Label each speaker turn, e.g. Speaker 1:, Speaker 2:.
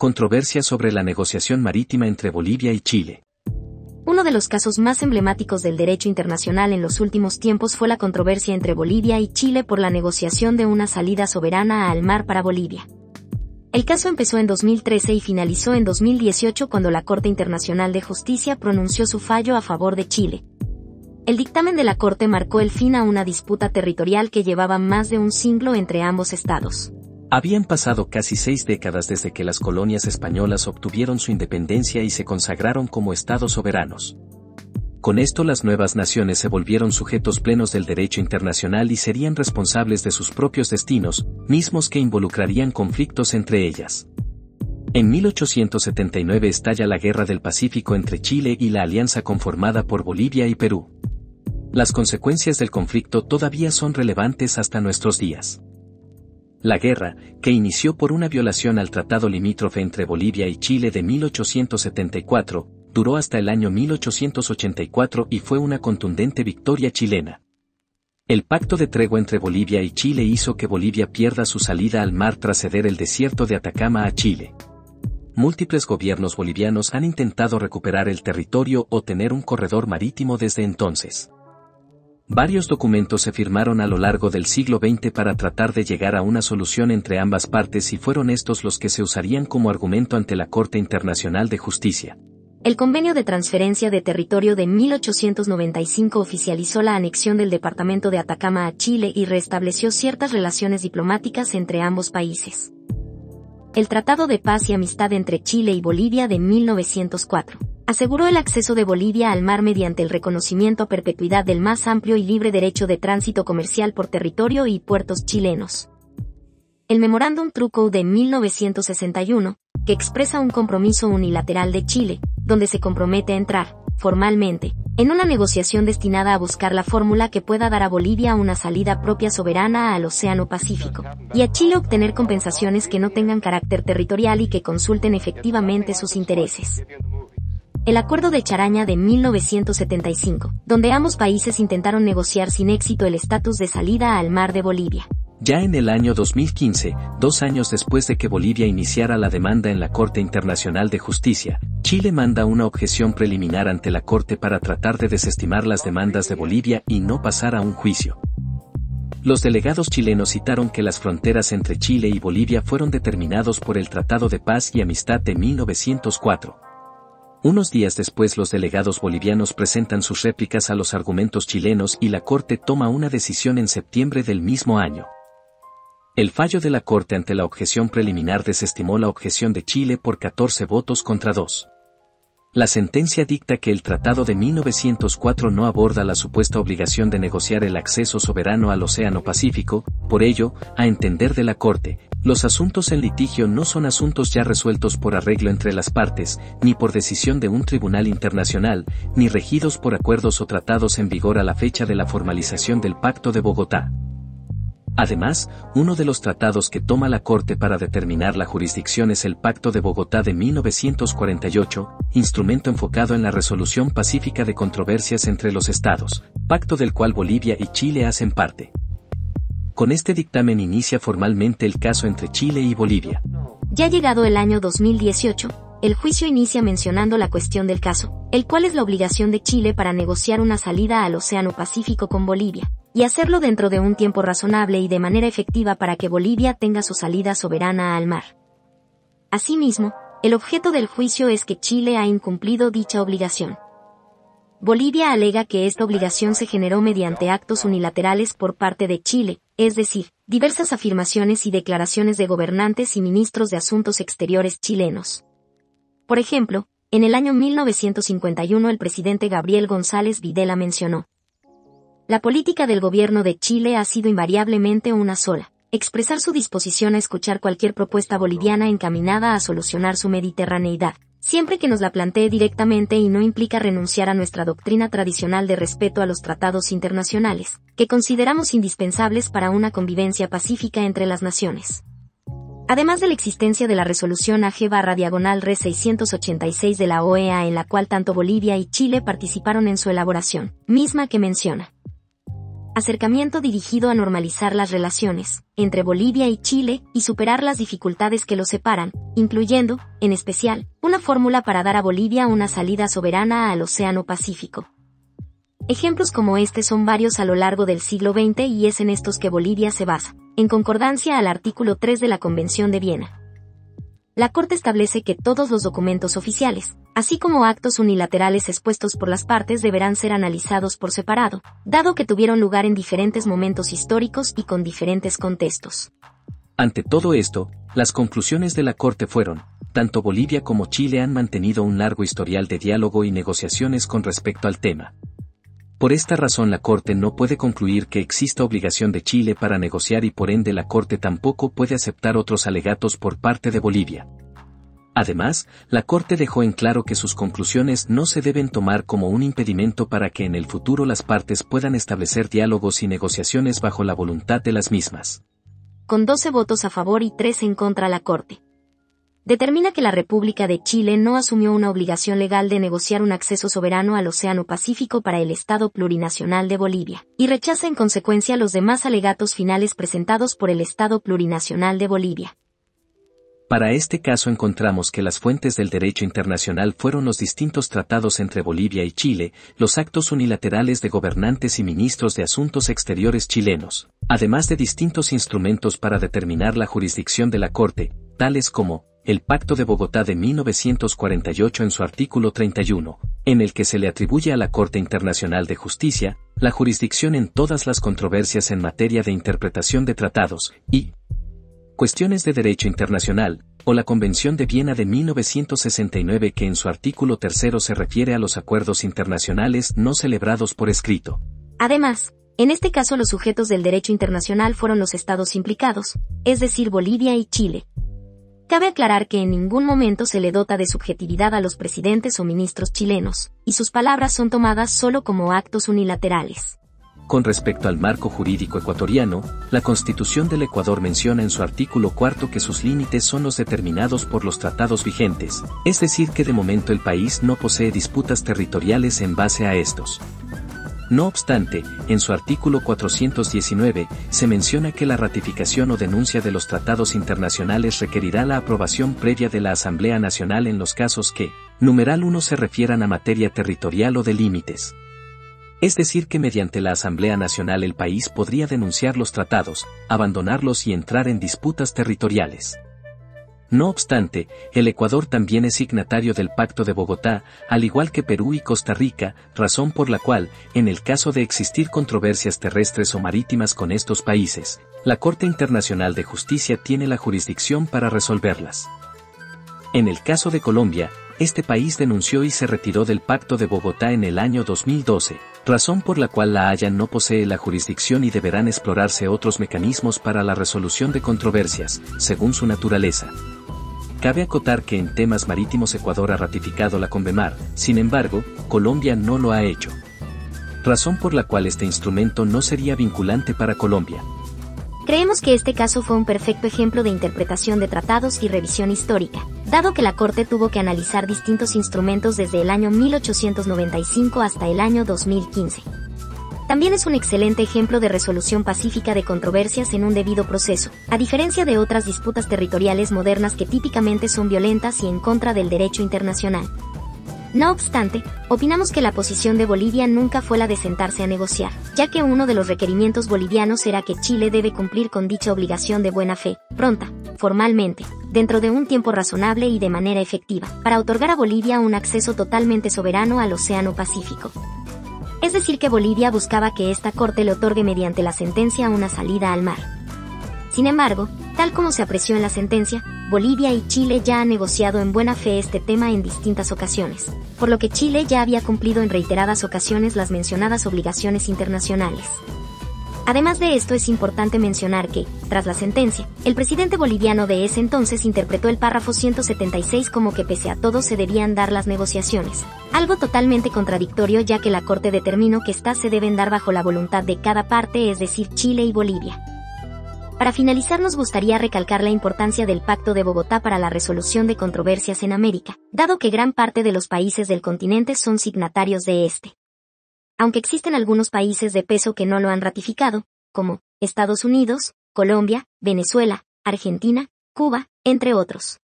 Speaker 1: Controversia sobre la negociación marítima entre Bolivia y Chile.
Speaker 2: Uno de los casos más emblemáticos del derecho internacional en los últimos tiempos fue la controversia entre Bolivia y Chile por la negociación de una salida soberana al mar para Bolivia. El caso empezó en 2013 y finalizó en 2018 cuando la Corte Internacional de Justicia pronunció su fallo a favor de Chile. El dictamen de la Corte marcó el fin a una disputa territorial que llevaba más de un siglo entre ambos estados.
Speaker 1: Habían pasado casi 6 décadas desde que las colonias españolas obtuvieron su independencia y se consagraron como estados soberanos. Con esto las nuevas naciones se volvieron sujetos plenos del derecho internacional y serían responsables de sus propios destinos, mismos que involucrarían conflictos entre ellas. En 1879 estalla la Guerra del Pacífico entre Chile y la alianza conformada por Bolivia y Perú. Las consecuencias del conflicto todavía son relevantes hasta nuestros días. La guerra, que inició por una violación al tratado limítrofe entre Bolivia y Chile de 1874, duró hasta el año 1884 y fue una contundente victoria chilena. El pacto de tregua entre Bolivia y Chile hizo que Bolivia pierda su salida al mar tras ceder el desierto de Atacama a Chile. Múltiples gobiernos bolivianos han intentado recuperar el territorio o tener un corredor marítimo desde entonces. Varios documentos se firmaron a lo largo del siglo XX para tratar de llegar a una solución entre ambas partes y fueron estos los que se usarían como argumento ante la Corte Internacional de Justicia.
Speaker 2: El Convenio de Transferencia de Territorio de 1895 oficializó la anexión del departamento de Atacama a Chile y restableció ciertas relaciones diplomáticas entre ambos países. El Tratado de Paz y Amistad entre Chile y Bolivia de 1904 aseguró el acceso de Bolivia al mar mediante el reconocimiento a perpetuidad del más amplio y libre derecho de tránsito comercial por territorio y puertos chilenos. El Memorándum Truco de 1961, que expresa un compromiso unilateral de Chile, donde se compromete a entrar, formalmente, en una negociación destinada a buscar la fórmula que pueda dar a Bolivia una salida propia soberana al Océano Pacífico, y a Chile obtener compensaciones que no tengan carácter territorial y que consulten efectivamente sus intereses. El Acuerdo de Charaña de 1975, donde ambos países intentaron negociar sin éxito el estatus de salida al mar de Bolivia.
Speaker 1: Ya en el año 2015, 2 años después de que Bolivia iniciara la demanda en la Corte Internacional de Justicia, Chile manda una objeción preliminar ante la Corte para tratar de desestimar las demandas de Bolivia y no pasar a un juicio. Los delegados chilenos citaron que las fronteras entre Chile y Bolivia fueron determinados por el Tratado de Paz y Amistad de 1904. Unos días después los delegados bolivianos presentan sus réplicas a los argumentos chilenos y la Corte toma una decisión en septiembre del mismo año. El fallo de la Corte ante la objeción preliminar desestimó la objeción de Chile por 14 votos contra 2. La sentencia dicta que el Tratado de 1904 no aborda la supuesta obligación de negociar el acceso soberano al Océano Pacífico, por ello, a entender de la Corte, los asuntos en litigio no son asuntos ya resueltos por arreglo entre las partes, ni por decisión de un tribunal internacional, ni regidos por acuerdos o tratados en vigor a la fecha de la formalización del Pacto de Bogotá. Además, uno de los tratados que toma la Corte para determinar la jurisdicción es el Pacto de Bogotá de 1948, instrumento enfocado en la resolución pacífica de controversias entre los estados, pacto del cual Bolivia y Chile hacen parte. Con este dictamen inicia formalmente el caso entre Chile y Bolivia.
Speaker 2: Ya llegado el año 2018, el juicio inicia mencionando la cuestión del caso, el cual es la obligación de Chile para negociar una salida al Océano Pacífico con Bolivia, y hacerlo dentro de un tiempo razonable y de manera efectiva para que Bolivia tenga su salida soberana al mar. Asimismo, el objeto del juicio es que Chile ha incumplido dicha obligación. Bolivia alega que esta obligación se generó mediante actos unilaterales por parte de Chile, es decir, diversas afirmaciones y declaraciones de gobernantes y ministros de Asuntos Exteriores chilenos. Por ejemplo, en el año 1951 el presidente Gabriel González Videla mencionó: la política del gobierno de Chile ha sido invariablemente una sola: expresar su disposición a escuchar cualquier propuesta boliviana encaminada a solucionar su mediterraneidad, siempre que nos la plantee directamente y no implica renunciar a nuestra doctrina tradicional de respeto a los tratados internacionales, que consideramos indispensables para una convivencia pacífica entre las naciones. Además de la existencia de la resolución AG/Re 686 de la OEA en la cual tanto Bolivia y Chile participaron en su elaboración, misma que menciona: acercamiento dirigido a normalizar las relaciones entre Bolivia y Chile y superar las dificultades que los separan, incluyendo, en especial, una fórmula para dar a Bolivia una salida soberana al Océano Pacífico. Ejemplos como este son varios a lo largo del siglo XX y es en estos que Bolivia se basa, en concordancia al artículo 3 de la Convención de Viena. La Corte establece que todos los documentos oficiales, así como actos unilaterales expuestos por las partes, deberán ser analizados por separado, dado que tuvieron lugar en diferentes momentos históricos y con diferentes contextos.
Speaker 1: Ante todo esto, las conclusiones de la Corte fueron: tanto Bolivia como Chile han mantenido un largo historial de diálogo y negociaciones con respecto al tema. Por esta razón la Corte no puede concluir que exista obligación de Chile para negociar y por ende la Corte tampoco puede aceptar otros alegatos por parte de Bolivia. Además, la Corte dejó en claro que sus conclusiones no se deben tomar como un impedimento para que en el futuro las partes puedan establecer diálogos y negociaciones bajo la voluntad de las mismas.
Speaker 2: Con 12 votos a favor y 3 en contra, la Corte determina que la República de Chile no asumió una obligación legal de negociar un acceso soberano al Océano Pacífico para el Estado Plurinacional de Bolivia, y rechaza en consecuencia los demás alegatos finales presentados por el Estado Plurinacional de Bolivia.
Speaker 1: Para este caso encontramos que las fuentes del derecho internacional fueron los distintos tratados entre Bolivia y Chile, los actos unilaterales de gobernantes y ministros de Asuntos Exteriores chilenos, además de distintos instrumentos para determinar la jurisdicción de la Corte, tales como el Pacto de Bogotá de 1948 en su artículo 31, en el que se le atribuye a la Corte Internacional de Justicia la jurisdicción en todas las controversias en materia de interpretación de tratados y cuestiones de derecho internacional, o la Convención de Viena de 1969 que en su artículo 3 se refiere a los acuerdos internacionales no celebrados por escrito.
Speaker 2: Además, en este caso los sujetos del derecho internacional fueron los estados implicados, es decir, Bolivia y Chile. Cabe aclarar que en ningún momento se le dota de subjetividad a los presidentes o ministros chilenos, y sus palabras son tomadas solo como actos unilaterales.
Speaker 1: Con respecto al marco jurídico ecuatoriano, la Constitución del Ecuador menciona en su artículo 4 que sus límites son los determinados por los tratados vigentes, es decir que de momento el país no posee disputas territoriales en base a estos. No obstante, en su artículo 419, se menciona que la ratificación o denuncia de los tratados internacionales requerirá la aprobación previa de la Asamblea Nacional en los casos que, numeral 1, se refieran a materia territorial o de límites. Es decir que mediante la Asamblea Nacional el país podría denunciar los tratados, abandonarlos y entrar en disputas territoriales. No obstante, el Ecuador también es signatario del Pacto de Bogotá, al igual que Perú y Costa Rica, razón por la cual, en el caso de existir controversias terrestres o marítimas con estos países, la Corte Internacional de Justicia tiene la jurisdicción para resolverlas. En el caso de Colombia, este país denunció y se retiró del Pacto de Bogotá en el año 2012, razón por la cual La Haya no posee la jurisdicción y deberán explorarse otros mecanismos para la resolución de controversias, según su naturaleza. Cabe acotar que en temas marítimos Ecuador ha ratificado la Convemar, sin embargo, Colombia no lo ha hecho. Razón por la cual este instrumento no sería vinculante para Colombia.
Speaker 2: Creemos que este caso fue un perfecto ejemplo de interpretación de tratados y revisión histórica, dado que la Corte tuvo que analizar distintos instrumentos desde el año 1895 hasta el año 2015. También es un excelente ejemplo de resolución pacífica de controversias en un debido proceso, a diferencia de otras disputas territoriales modernas que típicamente son violentas y en contra del derecho internacional. No obstante, opinamos que la posición de Bolivia nunca fue la de sentarse a negociar, ya que uno de los requerimientos bolivianos era que Chile debe cumplir con dicha obligación de buena fe, pronta, formalmente, dentro de un tiempo razonable y de manera efectiva, para otorgar a Bolivia un acceso totalmente soberano al Océano Pacífico. Es decir que Bolivia buscaba que esta Corte le otorgue mediante la sentencia una salida al mar. Sin embargo, tal como se apreció en la sentencia, Bolivia y Chile ya han negociado en buena fe este tema en distintas ocasiones, por lo que Chile ya había cumplido en reiteradas ocasiones las mencionadas obligaciones internacionales. Además de esto es importante mencionar que, tras la sentencia, el presidente boliviano de ese entonces interpretó el párrafo 176 como que pese a todo se debían dar las negociaciones, algo totalmente contradictorio ya que la Corte determinó que éstas se deben dar bajo la voluntad de cada parte, es decir, Chile y Bolivia. Para finalizar nos gustaría recalcar la importancia del Pacto de Bogotá para la resolución de controversias en América, dado que gran parte de los países del continente son signatarios de este. aunque existen algunos países de peso que no lo han ratificado, como Estados Unidos, Colombia, Venezuela, Argentina, Cuba, entre otros.